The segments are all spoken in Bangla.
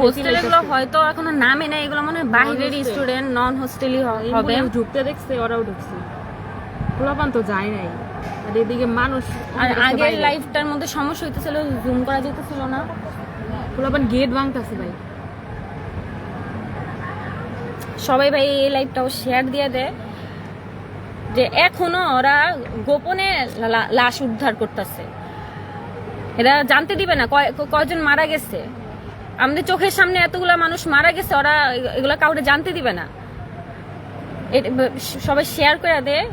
হোস্টেলগুলো হয়তো এখনো নামে নেই, এগুলো মনে হয় বাইরের স্টুডেন্ট, নন হোস্টেলই হবে। ঢুকতে দেখছে, ওরাও ঢুকছে, পোলাপান তো যায় নাই। আর এদিকে মানুষ, আর আগের লাইফটার মধ্যে সমস্যা হইতেছিল, জুম করা যেতেছিল না, পোলাপান গেট ভাঙতেছে ভাই। সবাই ভাই এই লাইফটাও শেয়ার দিয়ে দেয় যে এখনো ওরা গোপনে লাশ উদ্ধার করতেছে। এরা জানতে দিবে না কয়জন মারা গেছে। আমাদের চোখের সামনে এতগুলা মানুষ মারা গেছে, ওরা এগুলা কাউরে জানতে দিবে না। সবাই শেয়ার করে দেয়।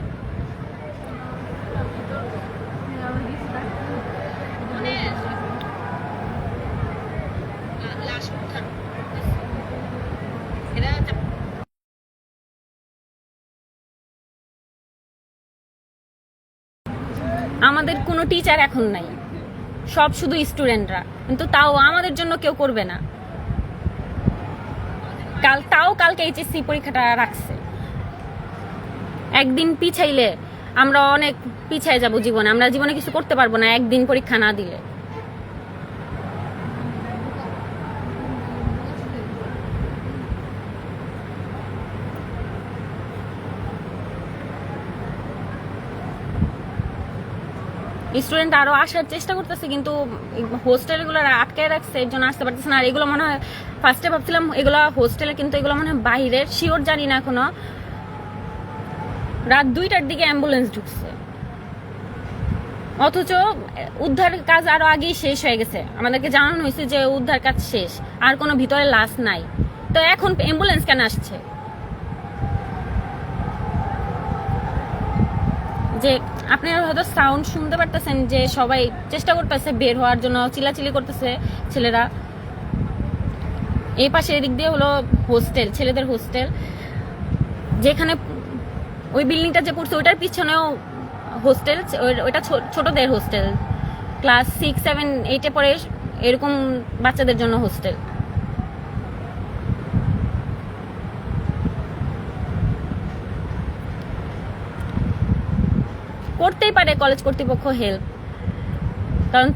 আমাদের কোনো টিচার এখন নাই, সব শুধু স্টুডেন্টরা, কিন্তু তাও আমাদের জন্য কেউ করবে না। কালকে এইচএসসি পরীক্ষাটা রাখছে, একদিন পিছাইলে আমরা অনেক পিছাই যাব জীবনে, আমরা জীবনে কিছু করতে পারবো না একদিন পরীক্ষা না দিলে। স্টুডেন্ট আরো আসার চেষ্টা করতেছে, কিন্তু হোস্টেলগুলো আটকায় রাখছে, এর জন্য আসতে পারতেছে না। আর এগুলো মনে হয় ফার্স্টে ভাবছিলাম এগুলো হোস্টেলে, কিন্তু এগুলো মনে হয় বাইরের, শিওর জানি না এখনো। রাত 2টার দিকে অ্যাম্বুলেন্স ঢুকছে, অথচ উদ্ধার কাজ আরো আগেই শেষ হয়ে গেছে। আমাদেরকে জানানো হয়েছে যে উদ্ধার কাজ শেষ, আর কোনো ভিতরে লাশ নাই। তো এখন অ্যাম্বুলেন্স কেন আসছে? যে আপনারা হয়তো সাউন্ড শুনতে পারতেছেন যে সবাই চেষ্টা করতেছে বের হওয়ার জন্য, চিল্লাচিল্লি করতেছে ছেলেরা। এই পাশে এদিক দিয়ে হলো হোস্টেল, ছেলেদের হোস্টেল, যেখানে ওই বিল্ডিংটা যে পড়ছে ওইটার পিছনেও হোস্টেল, ওইটা ছোটদের হোস্টেল, ক্লাস 6, 7, 8-এ পড়ে এরকম বাচ্চাদের জন্য হোস্টেল। করতেই পারে কলেজ কর্তৃপক্ষ হেল্প, কারণ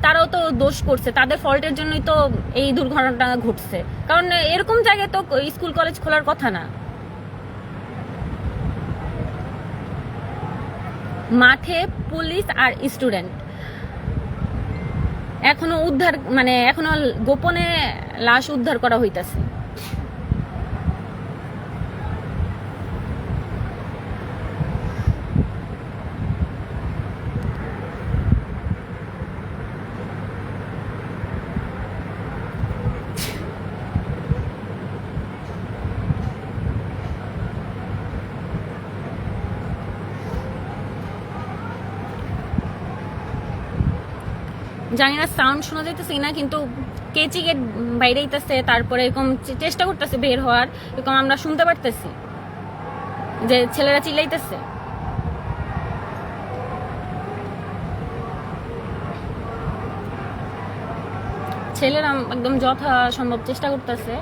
তারাও তো দোষ করছে, তাদের ফল্টের জন্যই তো এই দুর্ঘটনাটা ঘটছে। কারণ এরকম জায়গায় তো স্কুল কলেজ খোলার কথা না। মাঠে পুলিশ আর স্টুডেন্ট, এখনো গোপনে লাশ উদ্ধার করা হইতাছে। জানি না সাউন্ড শোনা যাইতেছে কিনা, কিন্তু কেচি গেট বাইরে আইতেছে, তারপরে এরকম চেষ্টা করতেছে বের হওয়ার, এরকম আমরা শুনতে পারতেছি যে ছেলেরা চিল্লাইতেছে। ছেলেরা একদম যথাসম্ভব চেষ্টা করতেছে।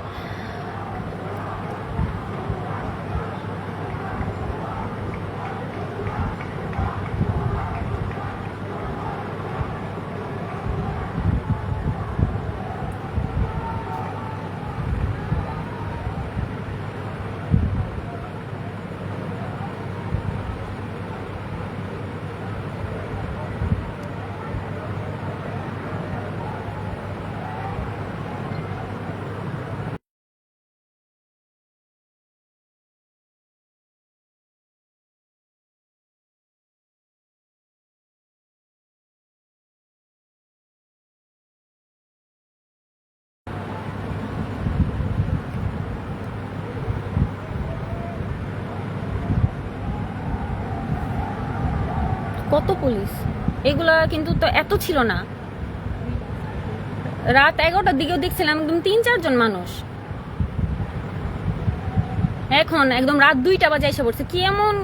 কত পুলিশ, এগুলা কিন্তু তো এত ছিল না। রাত 11টার দিকেও দেখছিলাম একদম 3-4 জন মানুষ, এখন একদম রাত 2টা বাজে এসে পড়ছে। কি এমন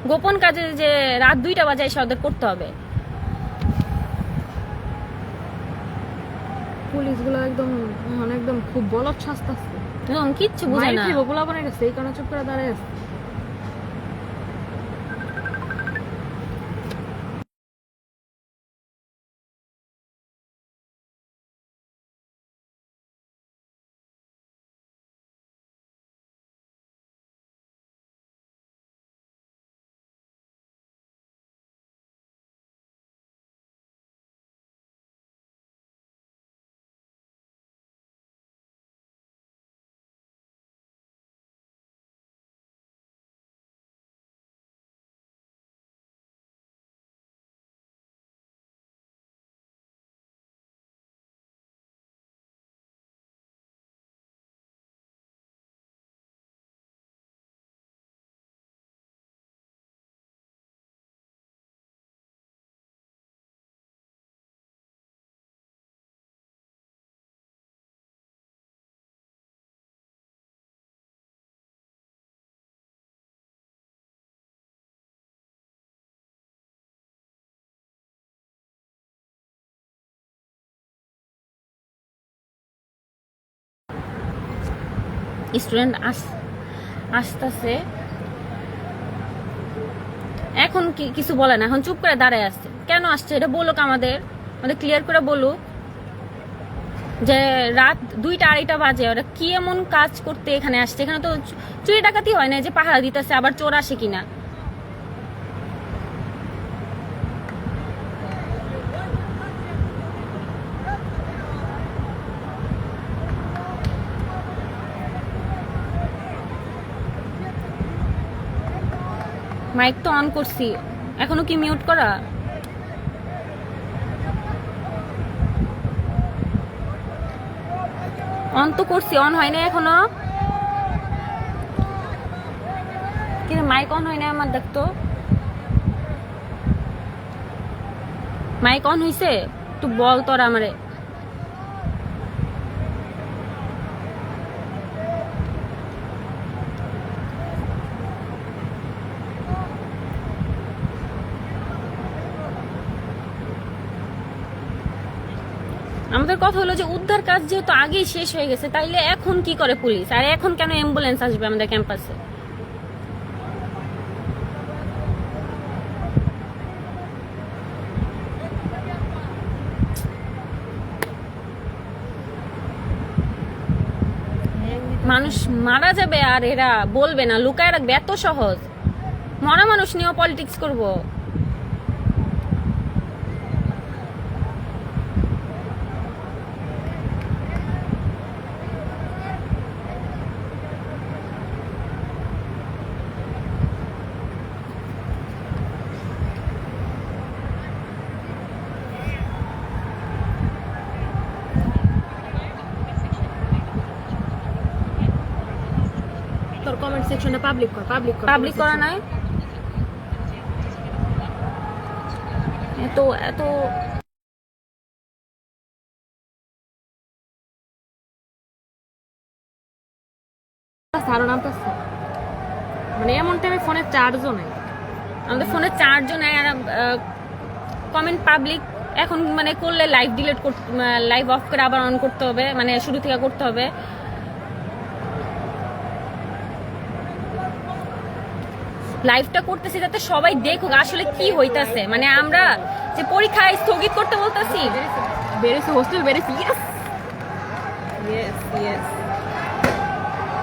গোপন কাজে যে রাত 2টা বাজে এসে ওদের করতে হবে? পুলিশগুলো একদম খুব বলদ শাস্তাছে, কিচ্ছু বুঝে না। পোলাপানের কাছে এই কারণে চুপ করে দাঁড়ায় আছে। স্টুডেন্ট আসতেছে, এখন কিছু বলে না, এখন চুপ করে দাঁড়ায় আসছে। কেন আসছে এটা বলুক, আমাদের ক্লিয়ার করে বলুক যে রাত 2টা-2:30 বাজে ওরা কি এমন কাজ করতে এখানে আসছে। এখানে তো চুরি ডাকাতি হয় না যে পাহারা দিতেছে, আবার চোর আসে কিনা। মাইক তো অন করছি, এখনো কি মিউট করা? অন তো করছি, অন হয় না এখনো। কিন্তু মাইক অন হয় না আমার, দেখতো মাইক অন হইছে, একটু বল তোরা আমারে। আমাদের কথা হলো যে উদ্ধার কাজ যেহেতু আগেই শেষ হয়ে গেছে, তাইলে এখন কি করে পুলিশ, আর এখন কেন অ্যাম্বুলেন্স আসবে আমাদের ক্যাম্পাসে? মানুষ মারা যাবে আর এরা বলবে না, লুকায় রাখবে? এত সহজ? মরা মানুষ নিয়েও পলিটিক্স করবো? তোর কমেন্ট সেকশনে পাবলিক করা নাই। এত এত সারো নামতেছে, মানে এমন টাইমে ফোনে চার্জও নাই, আমাদের ফোনে চার্জও নাই, আর কমেন্ট পাবলিক এখন মানে করলে লাইভ ডিলিট করতে, লাইভ অফ করে আবার অন করতে হবে, মানে শুরু থেকে করতে হবে। লাইভটা করতেছি যাতে সবাই দেখুক আসলে কি হইতাছে, মানে আমরা যে পরীক্ষা স্থগিত করতে বলতেছি। বেরেছে হোস্টেল, বেরেছে, ইয়েস ইয়েস ইয়েস,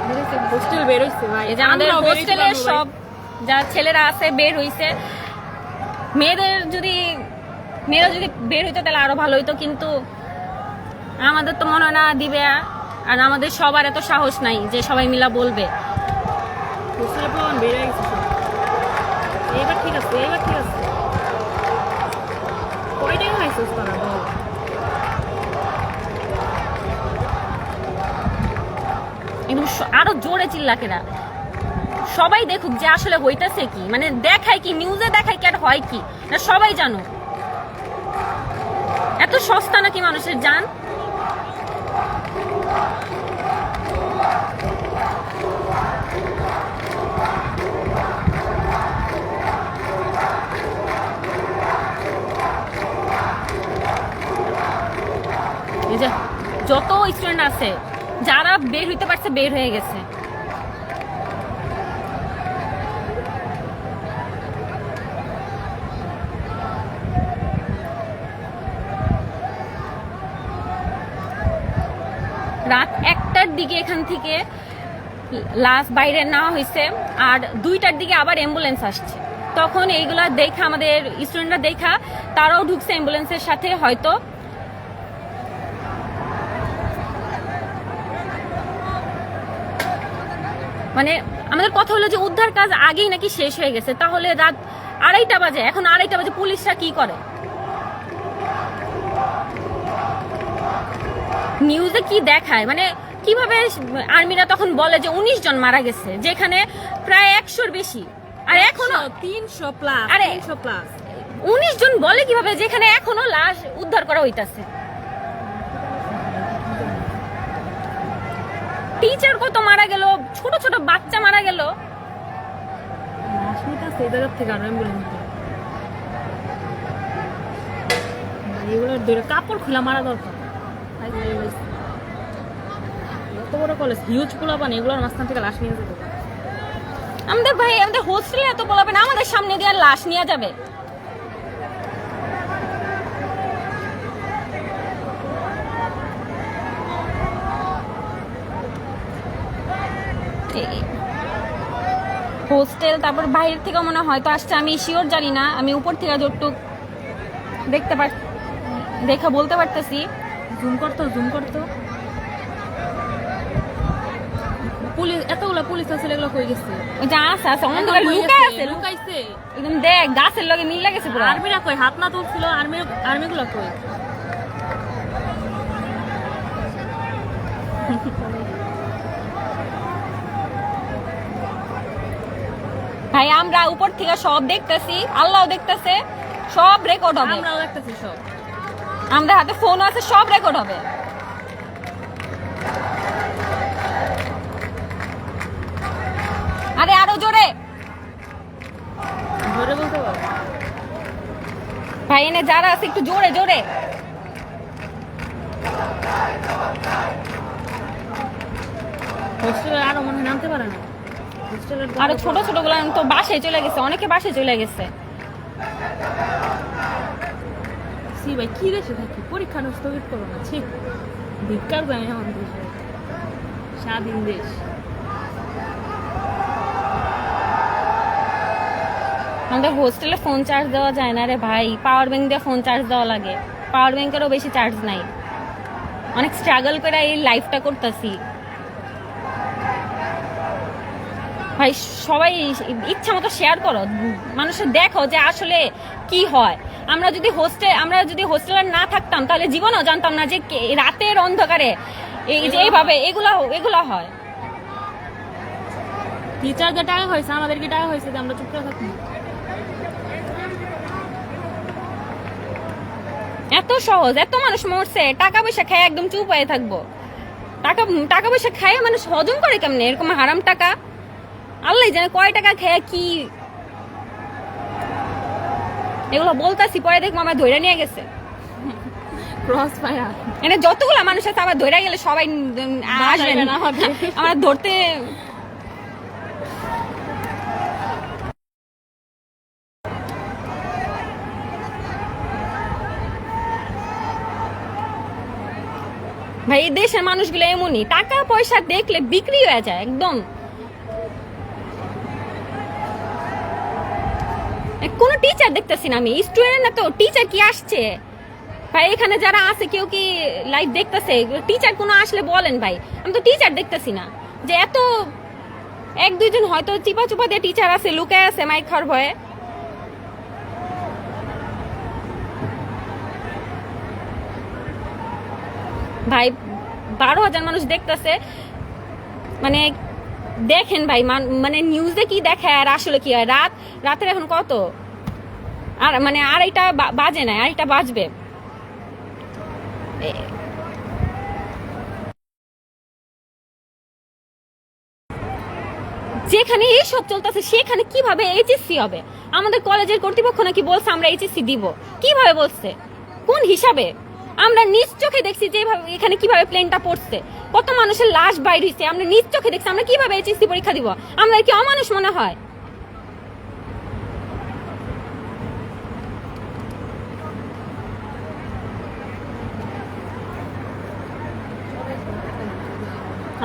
বেরেছে হোস্টেল, বেরোইছে ভাই। এই যে আমাদের হোস্টেলের সব যা ছেলেরা আছে বের হইছে। মেয়েরা যদি বের হইতো তাহলে আরো ভালো হইতো, কিন্তু আমাদের তো মনে হয় না দিবে, আর আমাদের সবার এত সাহস নাই যে সবাই মিলা বলবে। হোস্টেলের প্রমাণ বের হয়ে গেছে, এবার ঠিক আছে, এবার ঠিক আছে। কয়টাই হয়েছে তারা বল? একদম আরো জোরে চিল্লাকেরা, সবাই দেখুক যে আসলে হইতাছে কি, মানে দেখায় কি, নিউজে দেখায় কি আর হয় কি না, সবাই জানো। এত সস্তা নাকি মানুষের জান? এই যে যত স্টুডেন্ট আছে যারা বের হইতে পারছে বের হয়ে গেছে। রাত 1টার দিকে এখান থেকে লাস্ট বাইরে নেওয়া হয়েছে, আর 2টার দিকে আবার অ্যাম্বুলেন্স আসছে। তখন এইগুলা দেখা আমাদের স্টুডেন্টরা দেখা তারাও ঢুকছে অ্যাম্বুলেন্সের সাথে। হয়তো মানে আমাদের কথা হলো যে উদ্ধার কাজ আগেই নাকি শেষ হয়ে গেছে, তাহলে রাত 2:30 বাজে, এখন 2:30 বাজে পুলিশরা কি করে? নিউজে কি দেখায়, মানে কিভাবে আর্মিরা তখন বলে যে 19 জন মারা গেছে, যেখানে প্রায় 100-র বেশি, আর এখনো 300 প্লাস, আরে 300 প্লাস 19 জন বলে কিভাবে, যেখানে এখনো লাশ উদ্ধার করা হইতাছে। টিচার কত মারা গেল, ছোট ছোট বাচ্চা মারা গেল। এগুলোর ধরে কাপড় খোলা মারা দরকার। এত বড় কলেজ হিউজ পোলাপান এগুলোর মাঝখান থেকে লাশ নিয়ে যেতে আমাদের ভাই আমাদের হোস্টেলে এত বলাবে না, আমাদের সামনে দিয়ে লাশ নিয়ে যাবে। হোস্টেল তারপর বাইরের থেকে মনে হয় তো আসছে, আমি শিওর জানি না, আমি উপর থেকে যতটুক দেখা বলতে পারতেছি। জুম করতো পুলিশ, এতগুলা পুলিশ আছে, এগুলো কই গেছে? ওই যে আছে অন্ধকারে লুকায় আছে, লুকাইছে একদম দেখ গাছের লগে মিল লাগেছে পুরো। আর্মিরা কই? হাত না তুলছিল আর্মিগুলো কই? ভাই আমরা উপর থেকে সব দেখতেছি, আল্লাহও দেখতেছে, সব রেকর্ড হবে। আমরাও দেখতেছি সব, আমাদের হাতে ফোন আছে, সব রেকর্ড হবে। আরে আরো জোরে ধরে বলতে পারো। ভাই এনে যারা আছে একটু জোরে জোরে। হোস্টেলের আরো মনে হয় নামতে পারে না। হোস্টেলের আরো ছোট ছোট গুলো তো বাসায় চলে গেছে, অনেকে বাসায় চলে গেছে। সি ভাই কি দেশে থাকি, পরীক্ষা স্থগিত করো না, ঠিক ধিক্কার যায় আমাদের দেশে, স্বাধীন দেশ। আমাদের হোস্টেলে ফোন চার্জ দেওয়া যায় না রে ভাই, পাওয়ার ব্যাংক দিয়ে ফোন চার্জ দেওয়া লাগে, পাওয়ার ব্যাংকেরও বেশি চার্জ নাই। অনেক স্ট্রাগল করে এই লাইফটা করতেছি ভাই। সবাই ইচ্ছা মতো শেয়ার করো, মানুষের দেখো যে আসলে কি হয়। আমরা যদি হোস্টেলে না থাকতাম তাহলে জীবনেও জানতাম না যে রাতের অন্ধকারে এই যে এইভাবে এগুলো হয়। টিচারদের টাকা হয়েছে, আমাদের কি টাকা হয়েছে যে আমরা চুপ করে থাকি? এত সহজ, এত মানুষ মরছে, টাকা পয়সা খায় একদম চুপ হয়ে থাকবো? টাকা পয়সা খায় মানুষ হজম করে কেমনে এরকম হারাম টাকা? আল্লাহ জানে কয় টাকা খায় কি। এগুলো বলতাছি, পরে দেখবো আমার ধৈর্য নিয়ে গেছে। ক্রস ফায়ার এনে যতগুলা মানুষ আছে আবার ধৈর্য গেলে সবাই আসবে না, আমরা ধরতে। ভাই এই দেশের মানুষগুলো এমনই, টাকা পয়সা দেখলে বিক্রি হয়ে যায় একদম। কোনো টিচার দেখতেছি না আমি, স্টুডেন্ট না তো, টিচার কি আসছে ভাই? এখানে যারা আছে কেউ কি লাইভ দেখতেছে? টিচার কোনো আসলে বলেন ভাই, আমি তো টিচার দেখতেছি না। যে এত এক দুইজন হয়তো চিপা চুপা দিয়ে টিচার আছে, লুকায় আছে মাইক খাওয়ার ভয়ে। ভাই 12,000 মানুষ দেখতেছে, মানে দেখেন ভাই, মানে নিউজে কি দেখায় আর আসলে কি হয়। রাতের এখন কত, আর মানে 2:30 বাজে না, 2:30 বাজবে। যেখানে এইসব চলতেছে সেখানে কিভাবে এইচএসসি হবে? আমাদের কলেজের কর্তৃপক্ষ নাকি বলছে আমরা এইচএসসি দিব, কিভাবে বলছে, কোন হিসাবে? আমরা নিজ চোখে দেখছি যেভাবে এখানে কিভাবে প্লেনটা পড়ছে, কত মানুষের লাশ বাইর হইছে, আমরা নিজ চোখে দেখছি। আমরা কিভাবে এইচএসসি পরীক্ষা দিব? আমরা কি অমানুষ মনে হয়?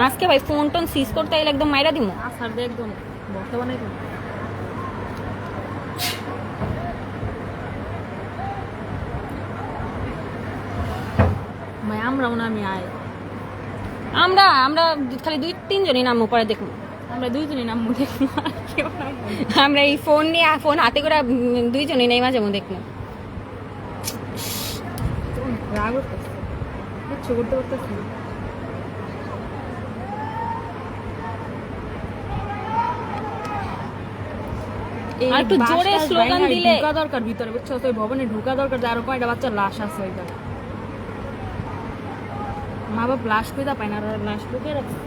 আজকে ভাই ফোন টোন সিজ করতে গেলে একদম মাইরা দিমু। আসার দিয়ে একদম বর্তমানে ভাই আমরাও না, আমি আয় আমরা খালি 2-3 জনই নামবো, পরে দেখবো। আমরা দুইজনই নাম মুখে আমরা এই ফোন নিয়ে, ফোন হাতে করে 2 জনই নেই, মাঝে মধ্যে দেখবো। রাগ করতেছে, কিচ্ছু করতে পারতেছি না। আর একটু জোরে স্লোগান দিলে ঢোকা দরকার ভিতরে, বুঝছো? তো ওই ভবনে ঢোকা দরকার, যে আরো কয়টা বাচ্চার লাশ আছে ওইখানে। মা বাপ লাশ কইতা পায় না, আর লাশ ঢুকে রাখছে।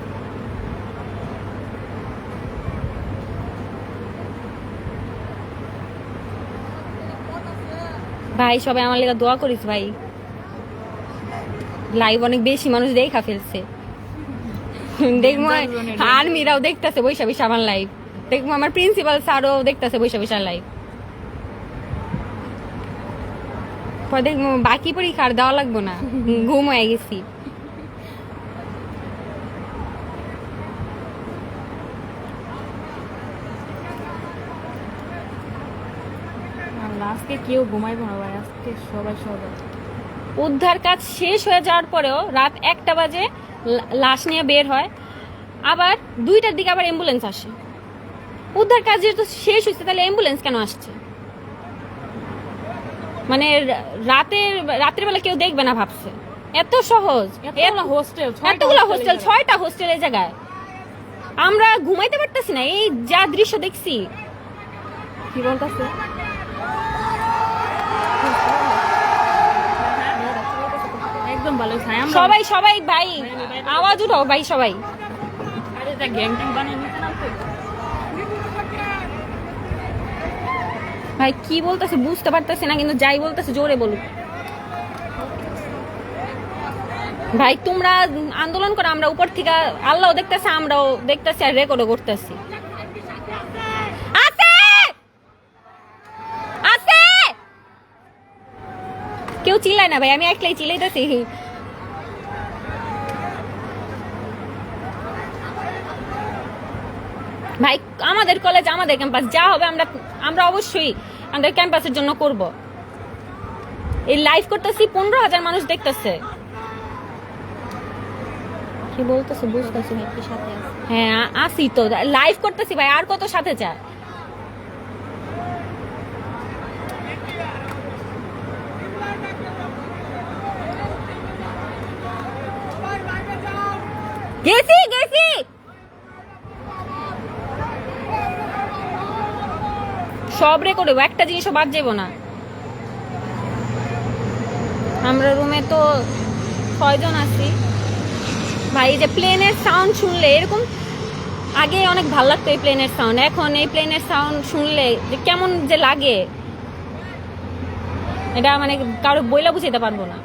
ভাই সবাই আমার লেগে দোয়া করিস ভাই, লাইভ অনেক বেশি মানুষ দেখা ফেলছে। দেখবো আর্মিরাও দেখতেছে বৈশা বৈশা আমার লাইভ, দেখবো আমার প্রিন্সিপাল স্যারও দেখতেছে বৈশা বৈশা লাইভ। পরে দেখবো বাকি পরীক্ষা আর দেওয়া লাগবো না, ঘুম হয়ে গেছি। আজকে কেউ ঘুমাইবো না ভাই, আজকে সবাই সবাই। উদ্ধার কাজ শেষ হয়ে যাওয়ার পরেও রাত 1টা বাজে লাশ নিয়ে বের হয়, আবার 2টার দিকে আবার অ্যাম্বুলেন্স আসে। উদ্ধার কাজ যেহেতু শেষ হয়েছে তাহলে অ্যাম্বুলেন্স কেন আসছে? মানে রাতের বেলা কেউ দেখবে না ভাবছে, এত সহজ। এতগুলো হোস্টেল, 6টা হোস্টেলের জায়গায় আমরা ঘুমাইতে পারতেছি না। এই যা দৃশ্য দেখছি, কি বলতেছে একদম ভালো। সবাই সবাই ভাই আওয়াজ উঠাও ভাই সবাই। ভাই কি বলতেছে বুঝতে পারতেছি না, কিন্তু যাই বলতেছে জোরে বলুক। ভাই তোমরা আন্দোলন করো, আমরা উপর থেকে আল্লাহ দেখতেছে, আমরাও দেখতেছি আর রেকর্ডও করতেছি। কেউ চিল্লায় না ভাই, আমি একলাই চিল্লাইতেছি। ভাই আমাদের কলেজ, আমাদের ক্যাম্পাস, যা হবে আমরা অবশ্যই আমাদের ক্যাম্পাসের জন্য করব। এই লাইভ করতেছি, 15,000 মানুষ দেখতেছে। কি বলতেছে বুঝতেছি না, একটু সাথে আছে। হ্যাঁ আসি তো, লাইভ করতেছি ভাই, আর কত সাথে চায়? গেছি সব রেকর্ড হবে, একটা জিনিসও বাদ যাবো না। আমরা রুমে তো 6 জন আছি ভাই। এই যে প্লেনের সাউন্ড শুনলে এরকম, আগে অনেক ভালো লাগতো এই প্লেনের সাউন্ড, এখন এই প্লেনের সাউন্ড শুনলে যে কেমন যে লাগে, এটা মানে কারো বইলা বুঝাইতে পারবো না।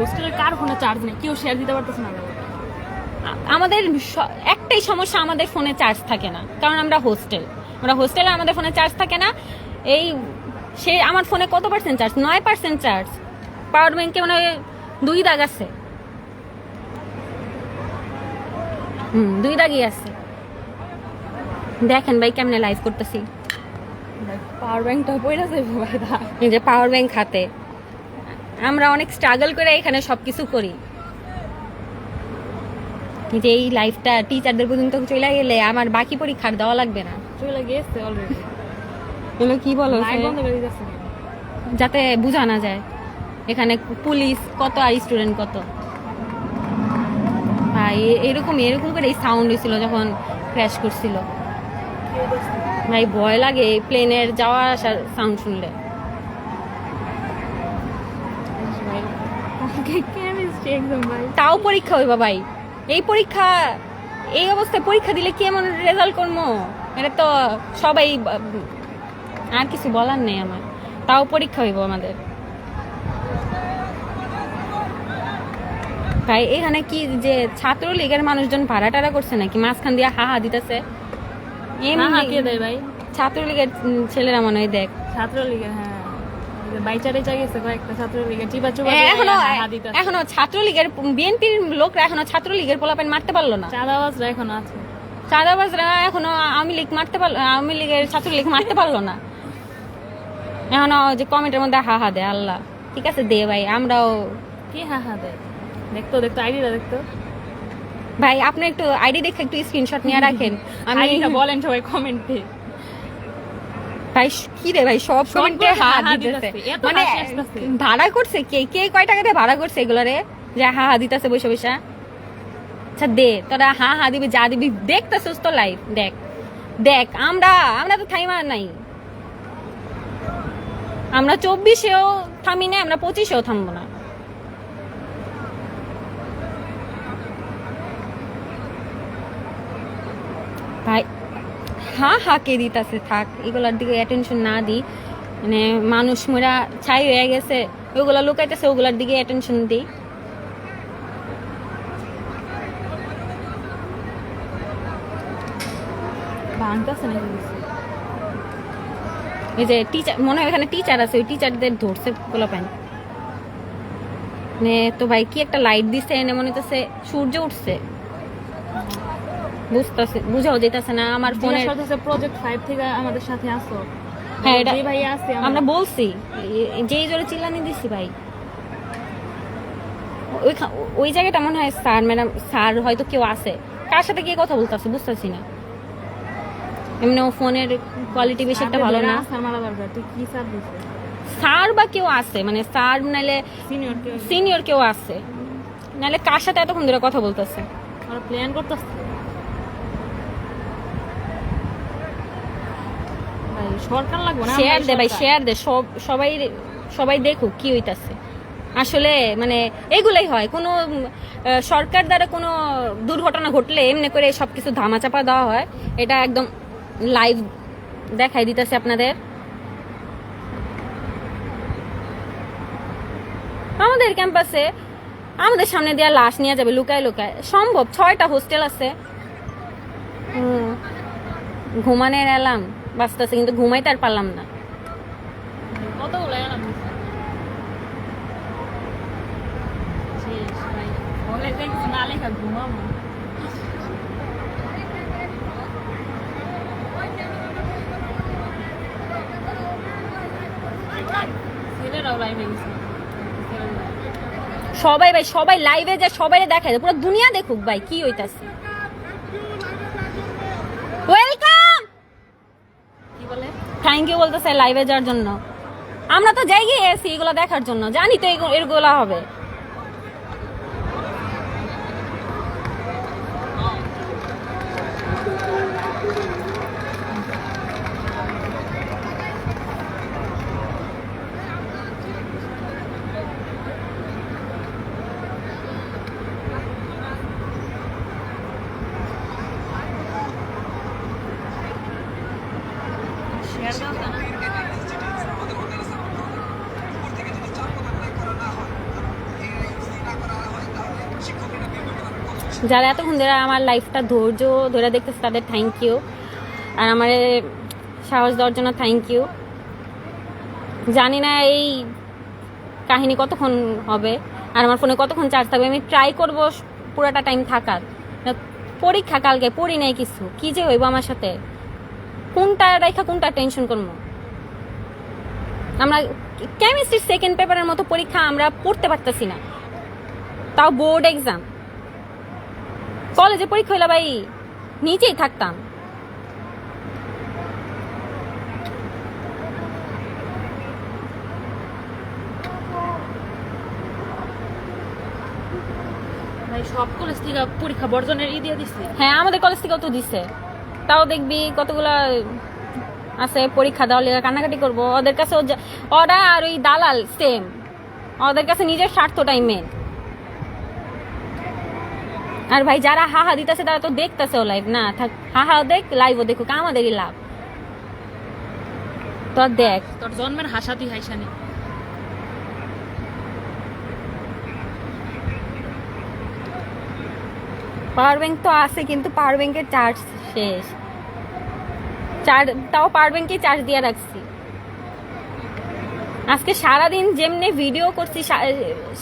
হোস্টেলের কার ফোনে চার্জ নেই, কেউ শেয়ার দিতে পারতেছে না। আমাদের একটাই সমস্যা, আমাদের ফোনে চার্জ থাকে না, কারণ আমরা হোস্টেলে আমাদের ফোনে চার্জ থাকে না। এই সে আমার ফোনে কত পার্সেন্ট চার্জ? 9% চার্জ। পাওয়ার ব্যাংকে মানে 2 দাগ আছে, 2 দাগই আছে। দেখেন ভাই কেমনে লাইভ করতেছি। পাওয়ার ব্যাংকটা পড়ে আছে ভাই, এই যে পাওয়ার ব্যাংক হাতে, আমরা অনেক স্ট্রাগল করে এখানে সবকিছু করি। যে এই লাইফটা টিচারদের পর্যন্ত চলে গেলে আমার বাকি পরীক্ষার দেওয়া লাগবে না। চলে গেছে অলরেডি। এগুলো কি বলো, যাতে বোঝা না যায় এখানে পুলিশ কত আর স্টুডেন্ট কত। ভাই এরকম করে এই সাউন্ড হয়েছিল যখন ক্র্যাশ করছিল। ভাই ভয় লাগে প্লেনের যাওয়া আসার সাউন্ড শুনলে। তাও পরীক্ষা হইবা ভাই, এই অবস্থায় পরীক্ষা দিলে কেমন রেজাল্ট করবো, এটা তো সবাই, আর কিছু বলার নেই আমার। তাও পরীক্ষা হইব আমাদের ভাই। এখানে কি যে ছাত্রলীগের মানুষজন ভাড়া টাড়া করছে নাকি? মাঝখান দিয়ে হা দিতেছে। ভাই ছাত্রলীগের ছেলেরা মনে হয়, দেখ ছাত্রলীগের, হ্যাঁ এখনো ছাত্রলীগের, বিএনপির লোকরা এখনো ছাত্রলীগের পোলাপান মারতে পারলো না। চাঁদাবাজরা এখনো আছে, চাঁদাবাজরা এখনো আওয়ামী লীগের ছাত্রলীগ মারতে পারলো না। এখনো যে কমেন্টের মধ্যে হা দেয়। আল্লাহ ঠিক আছে দে ভাই, আমরাও কি হা দেয়। দেখতো আইডিটা দেখতো ভাই, আপনি একটু আইডি দেখে একটু স্ক্রিনশট নিয়ে রাখেন। আমি বলেন সবাই কমেন্টে। ভাই কি রে ভাই, সব কমেন্টে হা দিতেছে, মানে ভাড়া করছে কে কয় টাকা দিয়ে ভাড়া করছে এগুলো রে, যে হা দিতেছে বসে বসে। আচ্ছা দে তোরা হা দিবি, যা দিবি, দেখতেছিস তো লাইভ, দেখ আমরা তো থাইমা নাই। আমরা 24-এও থামি না, আমরা 25-এও থামবো না। ভাই হা কে দিতেছে, থাক এগুলার দিকে অ্যাটেনশন না দিই। মানে মানুষ মোরা ছাই হয়ে গেছে, ওগুলা লুকাইতেছে, ওগুলার দিকে অ্যাটেনশন দিই। ভাঙতেছে নাকি কিছু? এই যে টিচার, মনে হয় এখানে টিচার আছে, ওই টিচারদের ধরছে পোলাপাইন। মানে তো ভাই কি একটা লাইট দিছে, এনে মনে হইতেছে সূর্য উঠছে, বুঝাও যেতেছে না। আমার ফোনের প্রজেক্ট 5 থেকে আমাদের সাথে আসো। হ্যাঁ, এটা যে ভাই আছে আমরা বলছি, যেই জোরে চিল্লানি দিছি ভাই। ওই জায়গাটা মনে হয় স্যার ম্যাডাম, স্যার হয়তো কেউ আছে, কার সাথে কে কথা বলতেছে বুঝতেছি না। এমনি ও ফোনের কোয়ালিটি বেশি একটা ভালো না। স্যার মারা দরকার, তুই কি স্যার দিছিস? স্যার বা কেউ আছে, মানে স্যার নাইলে সিনিয়র কেউ আছে, নাহলে কার সাথে এতক্ষণ ধরে কথা বলতেছে? ওরা প্ল্যান করতেছে ভাই, সরকার লাগবে না? শেয়ার দে ভাই, শেয়ার দে, সবাই দেখুক কি হইতাছে আসলে। মানে এগুলাই হয়, কোনো সরকার দ্বারা কোনো দুর্ঘটনা ঘটলে এমনি করে সবকিছু ধামাচাপা দেওয়া হয়। এটা একদম লাইভ দেখাই দিতেছে আপনাদের। আমাদের ক্যাম্পাসে আমাদের সামনে দিয়ে লাশ নিয়ে যাবে লুকায় লুকায়, সম্ভব? 6টা হোস্টেল আছে, ঘুমানোর অ্যালার্ম বাজতেছে, কিন্তু ঘুমাইতে আর পারলাম না। কতগুলো এলাম শেষ ভাই, বলে দেখছি না লেখা ঘুমাবো। ছেলেরাও লাইভে গেছে। সবাই ভাই, সবাই লাইভে যায়, সবাই দেখায়, পুরো দুনিয়া দেখুক ভাই কি হইতাছে। ওয়েলকাম, কি বলে? থ্যাংক ইউ বলতেছে লাইভে যাওয়ার জন্য। আমরা তো যাই গিয়ে এসি এগুলো দেখার জন্য, জানি তো এগুলো হবে। শেয়ার দাও না। যারা এতক্ষণ ধরে আমার লাইফটা ধৈর্য ধরে দেখতেছে তাদের থ্যাংক ইউ, আর আমার সাহস দেওয়ার জন্য থ্যাংক ইউ। জানি না এই কাহিনী কতক্ষণ হবে আর আমার ফোনে কতক্ষণ চার্জ থাকবে। আমি ট্রাই করবো পুরোটা টাইম থাকার। পরীক্ষা কালকে, পড়ি নাই কিছু, কি যে হইব আমার সাথে, কোনটা রেখা কোনটা টেনশন করবো। আমরা কেমিস্ট্রির সেকেন্ড পেপারের মতো পরীক্ষা আমরা পড়তে পারতেছি না, তাও বোর্ড এক্সাম। কলেজে পরীক্ষা হইলে ভাই নিচেই থাকতাম। ভাই সব কলেজ থেকে পরীক্ষা বর্জনের দিয়ে দিচ্ছে। হ্যাঁ, আমাদের কলেজ থেকেও তো দিছে, তাও দেখবি কতগুলা আছে পরীক্ষা দেওয়ার লেগে কান্নাকাটি করবো। ওদের কাছে ওরা আর ওই দালাল সেম, ওদের কাছে নিজের স্বার্থটাই মেন। আর ভাই যারা হাহা দিতেছে তারা তো দেখতেছে ও লাইভ, না থাক হাহা দেখ, লাইভও দেখুক, আমাদেরই লাভ। তো দেখ, তোর জন্মের হাসা তুই হাইসানি। পাওয়ার ব্যাংক তো আছে, কিন্তু পাওয়ার ব্যাংকের চার্জ শেষ। তাও পাওয়ার ব্যাংকে চার্জ দিয়ে রাখছি। আজকে সারাদিন যেমনি ভিডিও করছি,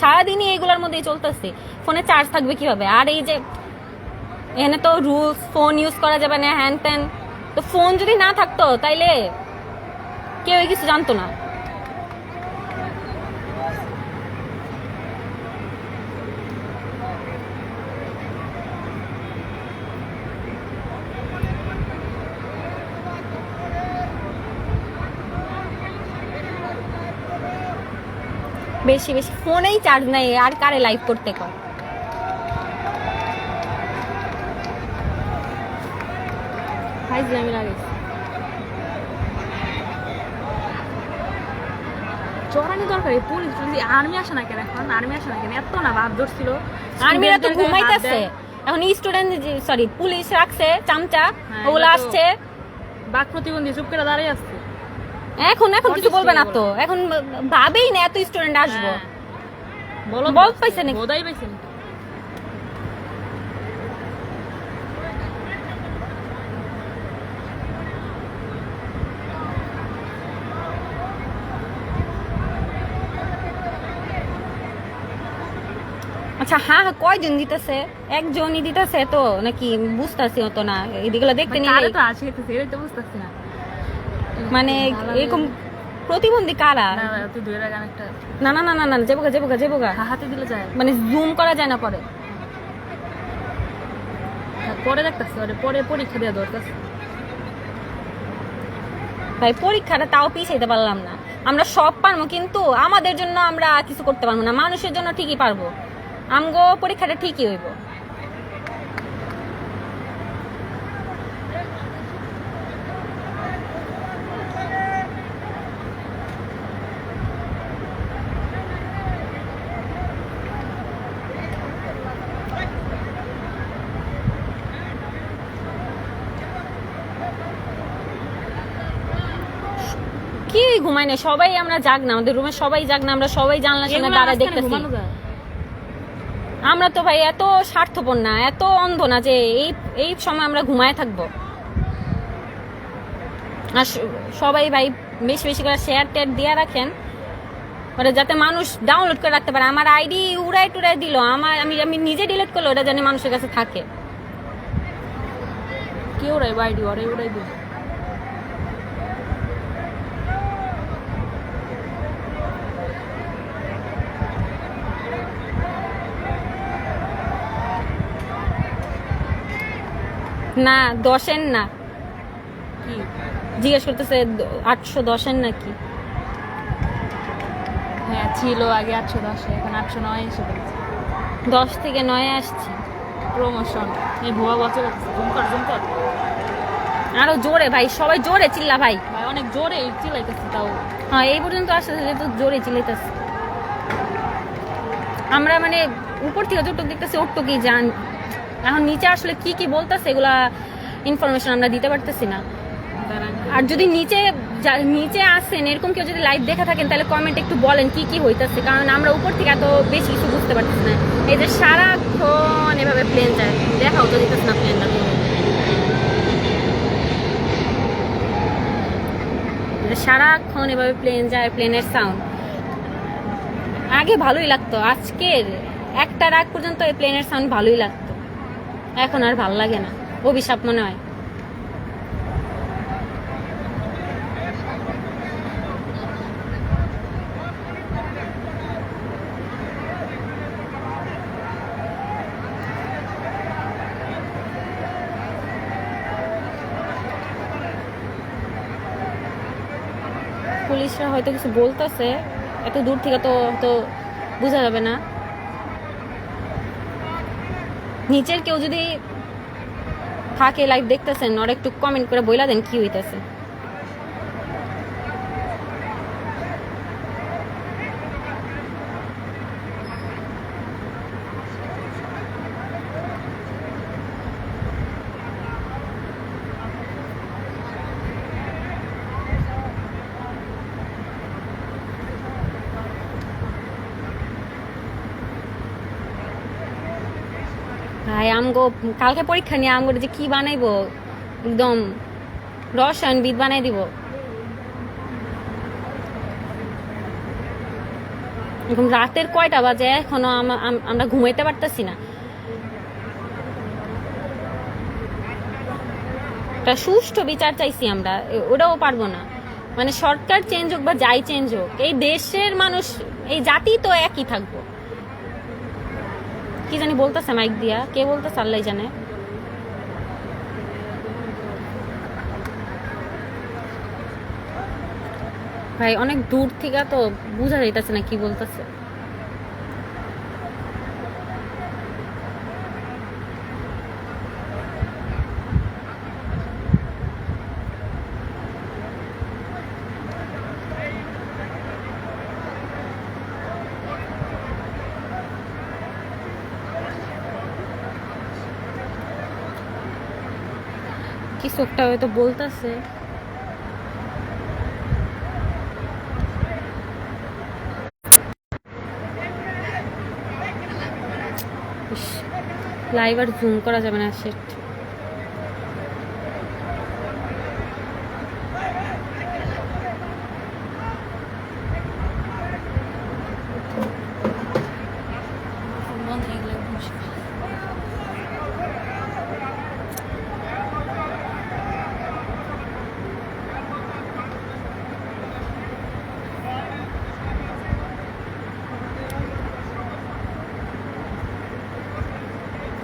সারাদিনই এগুলোর মধ্যেই চলতেছে। ফোনে চার্জ থাকবে কিভাবে? আর এই যে এখানে তো রুলস, ফোন ইউজ করা যাবে না, হ্যান ত্যান। তো ফোন যদি না থাকতো তাইলে কেউ কিছু জানতো না। বেশি বেশি ফোনেই চার্জ নাই, আর কারে লাইভ করতে কর। ফাইজলামি লাগাইছে। চড়ানি দরকারি, পুলিশ যদি আর্মি আসে না কেন? এখন আর্মি আসে না কেন? এত না ভাব ধরছিল। আর্মিরা তো ঘুমাইতেছে, এখন স্টুডেন্ট সরি পুলিশ রাখছে চামচা, ওগুলো আসছে বাক প্রতিবন্ধী চুপ করে দাঁড়িয়ে আসছে। এখন এখন কিছু বলবে না তো, এখন ভাবেই না এত স্টুডেন্ট আসবো। বলো বল পাইছে নাকি? বোধাই পাইছে নাকি? আচ্ছা হ্যাঁ হ্যাঁ, কয়জন দিতেছে? একজনই দিতেছে তো নাকি? বুঝতেছি তো না, এদিকে দেখতে মানে নিলে কারে তো আসে এটাই তো বুঝতেছি না। মানে এরকম প্রতিবন্ধী কারা? না না, তুই দুইয়ের গান একটা না না না না না, যাবোগা যাবোগা যাবোগা, হাতে দিলে যায়। মানে জুম করা যায় না পরে। পরে দেখতেছি, পরে পরীক্ষা দেওয়া দরকার। ভাই পরীক্ষাটা তাও পিছাইতে পারলাম না। আমরা সব পারবো কিন্তু আমাদের জন্য আমরা কিছু করতে পারবো না, মানুষের জন্য ঠিকই পারবো। আমগো পরীক্ষাটা ঠিকই হইব। কি ঘুমাই না সবাই, আমরা জাগ না, আমাদের রুমে সবাই জাগ না, আমরা সবাই জানলা সামনে দাঁড়ায় দেখতেছি। ঘুমানো যায়। আমরা তো ভাই এত স্বার্থপর না, এত অন্ধ না যে এই এই সময় আমরা ঘুমায় থাকবো। আর সবাই ভাই বেশি বেশি করে শেয়ার টেয়ার দিয়ে রাখেন, মানে যাতে মানুষ ডাউনলোড করে রাখতে পারে। আমার আইডি উড়াই টুড়াই দিল, আমি আমি নিজে ডিলিট করলো, ওটা জানি মানুষের কাছে থাকে। কি ওরাই বাইডি ওরাই দিল। না 10-এর না, কি জিজ্ঞেস করতেছে 810-এর নাকি। হ্যাঁ ছিল আগে 810, এখন 809 এসে পড়েছে। 10 থেকে 9 আসছি। প্রমোশন এই ভুয়া বছর জুমকর আরো জোরে ভাই, সবাই জোরে চিল্লা ভাই। ভাই অনেক জোরে চিল্লাইতেছে তাও। হ্যাঁ এই পর্যন্ত আসতে তো জোরে চিল্লাইতেছে। আমরা মানে উপর থেকে যতটুকু দেখতেছি ওটুকুই জান, এখন নিচে আসলে কি কি বলতেছে এগুলা ইনফরমেশন আমরা দিতে পারতেছি না। আর যদি নিচে আসেন এরকম কেউ যদি লাইভ দেখা থাকেন তাহলে কমেন্ট একটু বলেন কি কি হইতাছে, কারণ আমরা উপর থেকে এত বেশি কিছু বুঝতে পারতেছি না। এই যে সারাক্ষণ এভাবে প্লেন যায়, দেখাও তো দিতেছে না প্লেনটা। সারাক্ষণ এভাবে প্লেন যায়, প্লেনের সাউন্ড। আগে ভালোই লাগতো, আজকের একটা রাত পর্যন্ত এই প্লেনের সাউন্ড ভালোই লাগতো, এখন আর ভালো লাগে না, অভিশাপ মনে হয়। পুলিশরা হয়তো কিছু বলতেছে, এত দূর থেকে তো হয়তো বোঝা যাবে না। নিচের কেউ যদি থাকে লাইভ দেখতেছেন, ওরা একটু কমেন্ট করে বইলা দেন কি হইতেছে। ভাই আমগো কালকে পরীক্ষা নিয়ে আমগো যে কি বানাইবো, একদম রসায়নবিদ বানাই দিব। এখন রাতের কয়টা বাজে, এখনো আমরা ঘুমাইতে পারতেছি না। একটা সুষ্ঠু বিচার চাইছি আমরা, ওটাও পারবো না। মানে সরকার চেঞ্জ হোক বা যাই চেঞ্জ হোক, এই দেশের মানুষ, এই জাতি তো একই থাকবো। কি জানি বলতেছে মাইক দিয়া, কে বলতেছে আল্লাহ জানে। ভাই অনেক দূর থেকে তো বোঝা যাইতেছে না কি বলতেছে। কিছু একটা হয়তো বলতেছে। লাইভ আর জুম করা যাবে না, সেট।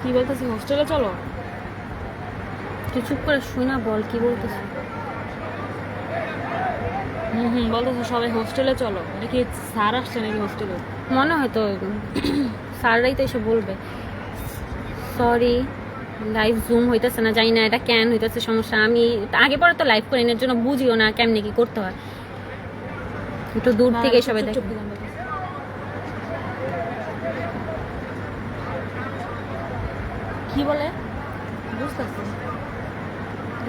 কি বলতেছি, হোস্টেলে চলো। তুই চুপ করে শুই না, বল কি বলতেছ। বলতেছে সবাই হোস্টেলে চলো। এটা কি স্যার আসছে নাকি হোস্টেলে? মনে হয় তো স্যাররাই তো এসে বলবে। সরি, লাইভ জুম হইতেছে না, জানি না এটা কেন হইতেছে সমস্যা। আমি আগে পরে তো লাইভ করি না, এর জন্য বুঝিও না কেমনে কি করতে হয়। একটু দূর থেকে সবাই দেখে। কি বলে বুঝতেছি।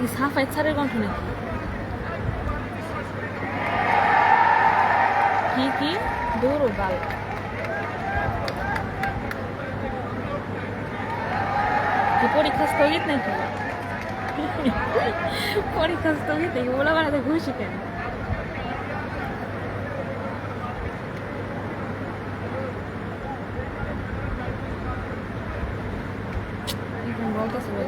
এই সাফাই স্যারের কণ্ঠ নাকি? কি কি দৌড়ো গাল। কি পরীক্ষা স্থগিত নাকি? পরীক্ষা স্থগিত নাকি? বলে বেড়াতে খুশি কেন? বলতেছে ভাই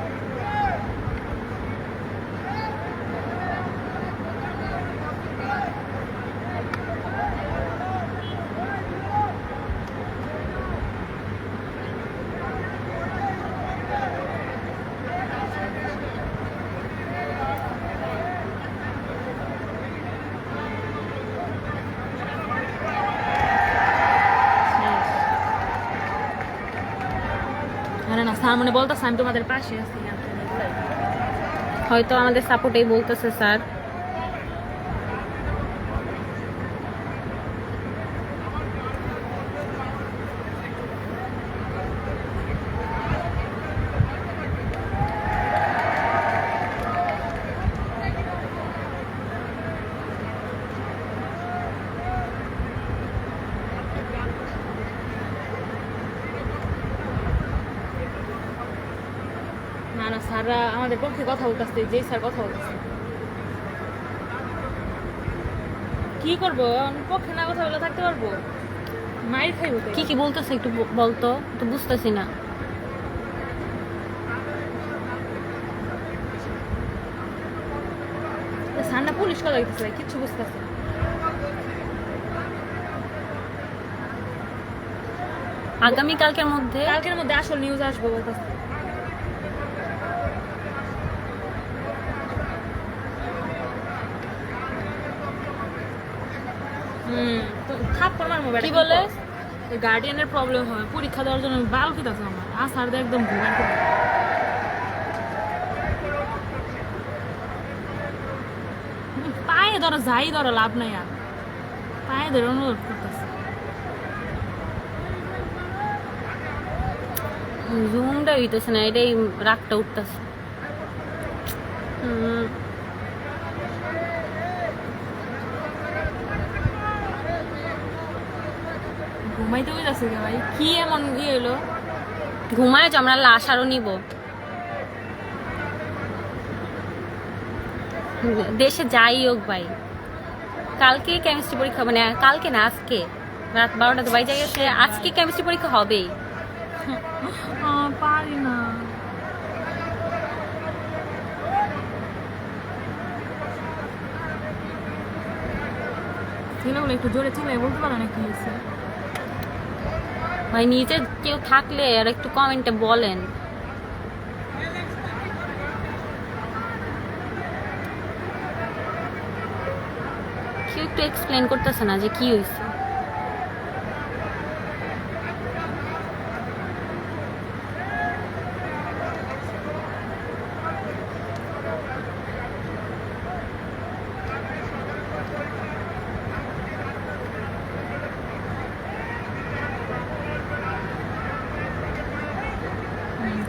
না স্যার মানে বলতেছে আমি তোমাদের পাশে আছি। হয়তো আমাদের সাপোর্টেই বলতেছে স্যার। না না স্যাররা আমাদের পক্ষে কথা বলতেছে। যে স্যার কথা বলতেছে কি করবো? পক্ষে না কথা বলে থাকতে পারবো? মাইর খাইবো। কি কি বলতেছে একটু বলতো, তো বুঝতেছি না। স্যার না পুলিশ কথা দিতেছে, কিচ্ছু বুঝতেছে না। আগামীকালকের মধ্যে আসল নিউজ আসবো বলতেছে। থাপ্পড় মারবো। কি বলে? গার্ডিয়ানের প্রবলেম হয়, পরীক্ষা দেওয়ার জন্য বাল কিতাছে আমার। আসার দিয়ে একদম ঘুমাই পায়ে ধরো, যাই ধরো, লাভ নাই আর। পায়ে ধরে অনুরোধ করতেছে। জুমটা হইতেছে না, এটাই রাগটা উঠতেছে। ঘুমাইতে যাচ্ছে কে ভাই? কি এমন ইয়ে হলো? ঘুমায় যে আমরা লাশ আরো নিব। দেশে যাই হোক ভাই, কালকে কেমিস্ট্রি পরীক্ষা, মানে কালকে না আজকে রাত 12টা তো বাইরে গেছে, আজকে কেমিস্ট্রি পরীক্ষা হবেই। পারি না। ছেলেগুলো একটু জোরে চিল্লাই বলতে পারে না কি হয়েছে। ভাই নিজে কেউ থাকলে আর একটু কমেন্টে বলেন। কেউ একটু এক্সপ্লেন করতেছে না যে কি হয়েছে।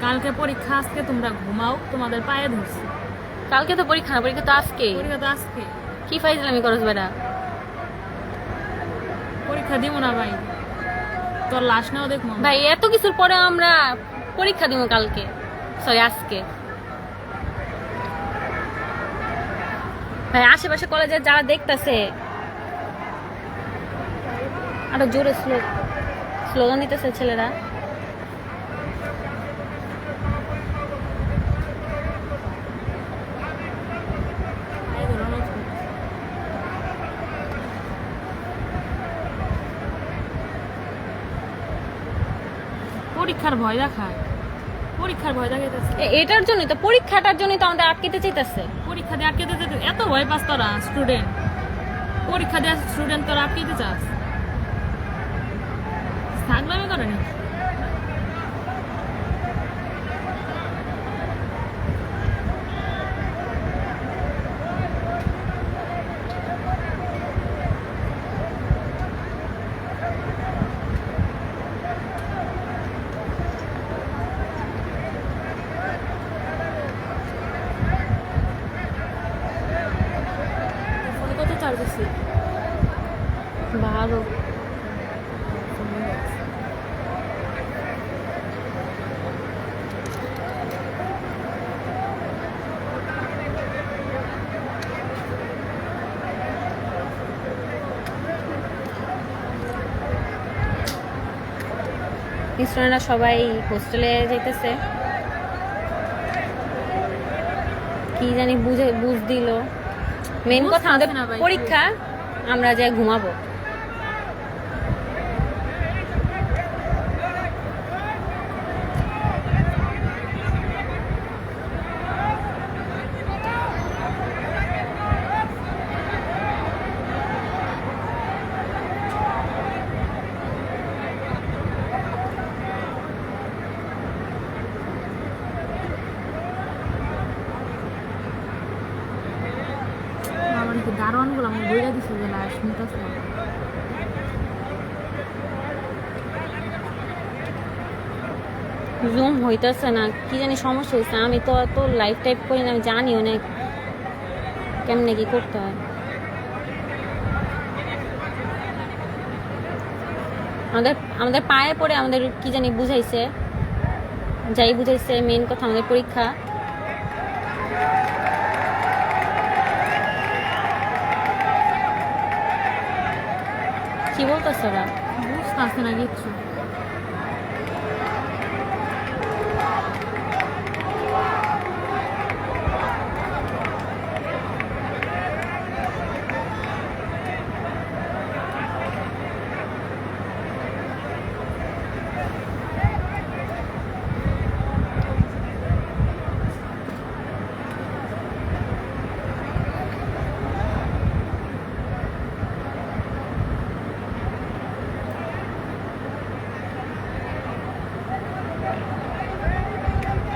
কালকে পরীক্ষা, আজকে তোমরা ঘুমাও, তোমাদের পায়ে ধরছি। কালকে তো পরীক্ষা না, পরীক্ষা তো আজকে। পরীক্ষা তো আজকে। কি ফাইজলামি করছ বেটা? পরীক্ষা দিব না ভাই, তোর লাশ নাও দেখবো না। ভাই এত কিছুর পরে আমরা পরীক্ষা দিব কালকে, সরি আজকে। ভাই আশেপাশে কলেজে যারা দেখতেছে আরো জোরে স্লোগান দিতেছে ছেলেরা। পরীক্ষার ভয় দেখায়, পরীক্ষার ভয় দেখাইতেছে। এটার জন্যই তো, পরীক্ষাটার জন্যই তো আমাদের আটকেতে চাইতেছে। পরীক্ষা দিয়ে আটকে দিতে এত ভয় পাস তোরা স্টুডেন্ট? পরীক্ষা দেওয়া স্টুডেন্ট তোরা আটকে চাস? ছাগলামি করে নাকি? ফোনে কত চার্জ আছে? ভালো। স্টুডেন্টরা সবাই হোস্টেলে যাইতেছে, কি জানি বুঝ দিল। মেন কথা আমাদের বুঝতেছে না ভাই। পরীক্ষা, আমরা যাই ঘুমাবো। আমার কি দারোয়ান গুলো আমার বইটা দিছে যে লাশ নিতেছে। জুম হইতেছে না, কি জানি সমস্যা হয়েছে। আমি তো এত লাইভ টাইপ করি না, আমি জানি অনেক কেমনে কি করতে হয়। আমাদের আমাদের পায়ে পড়ে আমাদের কি জানি বুঝাইছে, যাই বুঝাইছে। মেন কথা আমাদের পরীক্ষা। কি বলতেছে ওরা? বুঝতেছে না কিচ্ছু।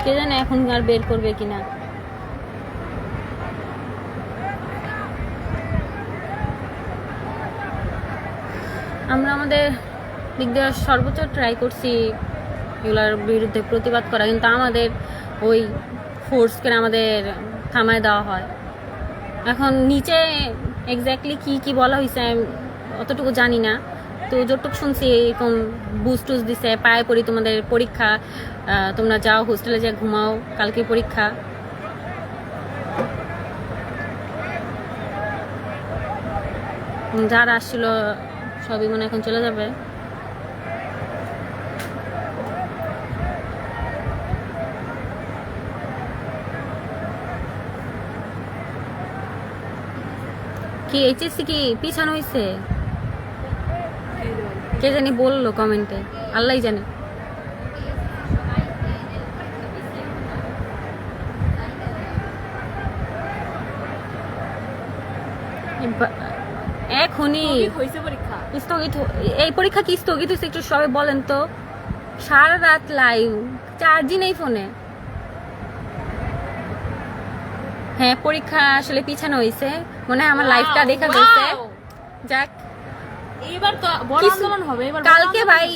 কে জানে এখন আর বের করবে কিনা। আমরা আমাদের দিক দিয়ে সর্বোচ্চ ট্রাই করছি এগুলোর বিরুদ্ধে প্রতিবাদ করা, কিন্তু আমাদের ওই ফোর্স করে আমাদের থামায় দেওয়া হয়। এখন নিচে এক্স্যাক্টলি কি কি বলা হয়েছে আমি অতটুকু জানি না, তো যতটুকু শুনছি এরকম বুস্ট টুস দিছে, পায়ে পড়ি তোমাদের পরীক্ষা, তোমরা যাও হোস্টেলে যা ঘুমাও, কালকে পরীক্ষা। যারা আসছিল সবই মনে এখন চলে যাবে। কি এইচএসসি কি পিছানো হয়েছে? কে জানি বললো কমেন্টে, আল্লাহ জানে। এখনই হয়েছে পরীক্ষা স্থগিত। এই পরীক্ষা কি স্থগিত হয়েছে একটু সবাই বলেন তো। সারা রাত লাইভ, চার্জই নেই ফোনে। হ্যাঁ পরীক্ষা আসলে পিছানো হয়েছে, মনে হয় আমার লাইভটা দেখা গেছে। যাক এবার তো বড় আন্দোলন হবে। এবার কালকে ভাই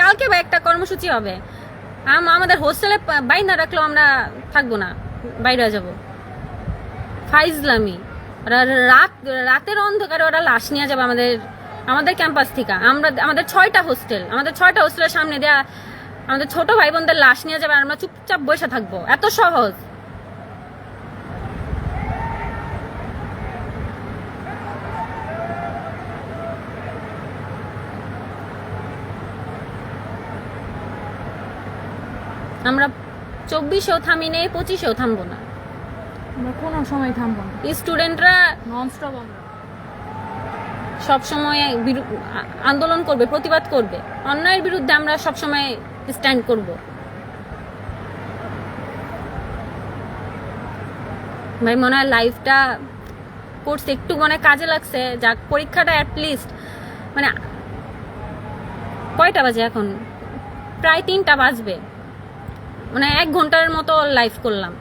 কালকে ভাই একটা কর্মসূচি হবে। আমাদের হোস্টেলে বাইনা রাখলেও আমরা থাকবো না, বাইরে যাব। ফাইজলামি, রাতের অন্ধকারে ওরা লাশ নিয়ে যাবে আমাদের ক্যাম্পাস থেকে। আমাদের 6টা হোস্টেল, আমাদের 6টা হোস্টেলের সামনে দেয়া আমাদের ছোট ভাই বোনদের লাশ নিয়ে যাবে, আর আমরা চুপচাপ বসে থাকবো? এত সহজ? আমরা 24-এও থামি নেই, 25-এও থামবো না। আমরা কোনো সময় থামবো না, স্টুডেন্টরা নন স্টপ আমরা। সবসময় আন্দোলন করবে, প্রতিবাদ করবে, অন্যায়ের বিরুদ্ধে আমরা সবসময় স্ট্যান্ড করব। ভাই মনে হয় লাইফটা করছে একটু মনে কাজে লাগছে, যাক পরীক্ষাটা অ্যাটলিস্ট মানে কয়টা বাজে এখন? প্রায় 3টা বাজবে, মানে 1 ঘন্টার মতো লাইফ করলাম।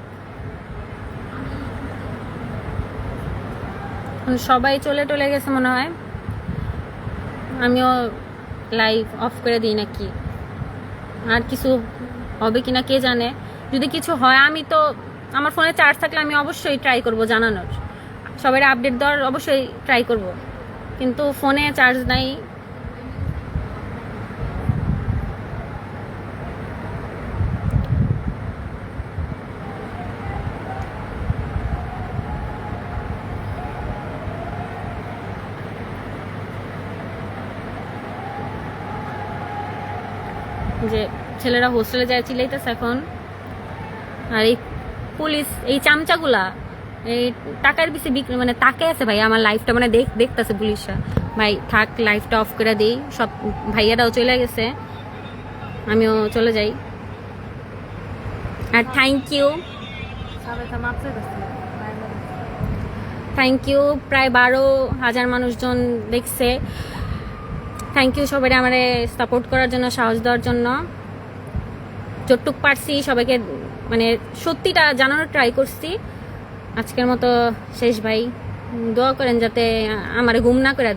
সবাই চলে গেছে মনে হয়, আমিও লাইভ অফ করে দিই নাকি। আর কিছু হবে কিনা কে জানে। যদি কিছু হয়, আমি তো আমার ফোনে চার্জ থাকলে আমি অবশ্যই ট্রাই করব জানানোর, সবাই আপডেট দেওয়ার অবশ্যই ট্রাই করব, কিন্তু ফোনে চার্জ নাই। যে ছেলেরা হোস্টেলে যায় চিল্লাইতেছে এখন। আর এই পুলিশ, এই চামচাগুলা এই টাকার পিছে বিক্রি, মানে তাকে আছে ভাই আমার লাইফটা, মানে দেখতেছে পুলিশরা। ভাই থাক, লাইফটা অফ করে দিই। সব ভাইয়ারাও চলে গেছে, আমিও চলে যাই। আর থ্যাংক ইউ প্রায় 12,000 মানুষজন দেখছে। থ্যাংক ইউ সবাই আমারে সাপোর্ট করার জন্য, সাহস দেওয়ার জন্য। যতটুক পারছি সবাইকে মানে সত্যিটা জানানোর ট্রাই করছি। আজকের মতো শেষ ভাই, দোয়া করেন যাতে আমারে গুম না করে দেয়।